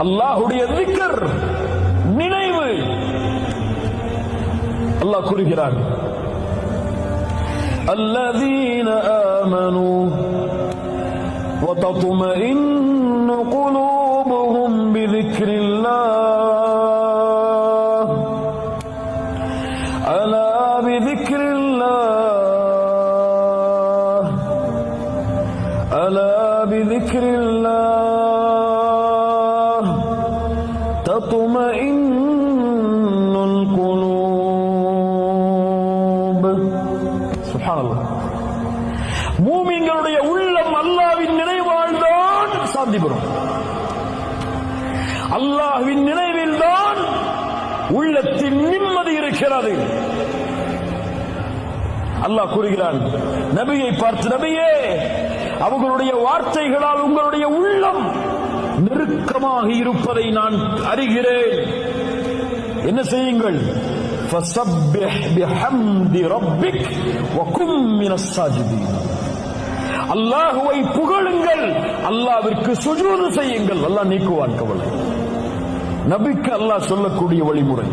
அல்லாஹ்வுடைய திக்ர், நினைவு. அல்லாஹ் கூறுகிறான், அல்லதீன ஆமனூ வ தத்மஇன்னு குலூபுஹும் பிதிக்ரில்லாஹ் அலா பிதிக்ரில்லாஹ் அலா பிதிக்ரில்லாஹ் தத்மஇன்னுல் குலூப். சுப்ஹானல்லாஹ். மூமின்களுடைய உள்ளம் அல்லாஹ்வின் நினைவால்தான் சாந்தி பெறும். அல்லாஹ்வின் நினைவில் தான் உள்ளத்தின் நிம்மதி இருக்கிறது. அல்லாஹ் கூறுகிறான் நபியை பார்த்து, நபியே, அவர்களுடைய வார்த்தைகளால் உங்களுடைய உள்ளம் நெருக்கமாக இருப்பதை நான் அறிகிறேன். என்ன செய்யுங்கள்? فَسَبِّحْ بِحَمْدِ رَبِّكَ وَكُن مِّنَ السَّاجِدِينَ. அல்லாஹ்வை புகழுங்கள், அல்லாஹ்விற்கு சுஜூது செய்யுங்கள். அல்லாஹ் நீக்குவான் கவலை. நபிக்கு அல்லாஹ் சொல்லக்கூடிய வழிமுறை.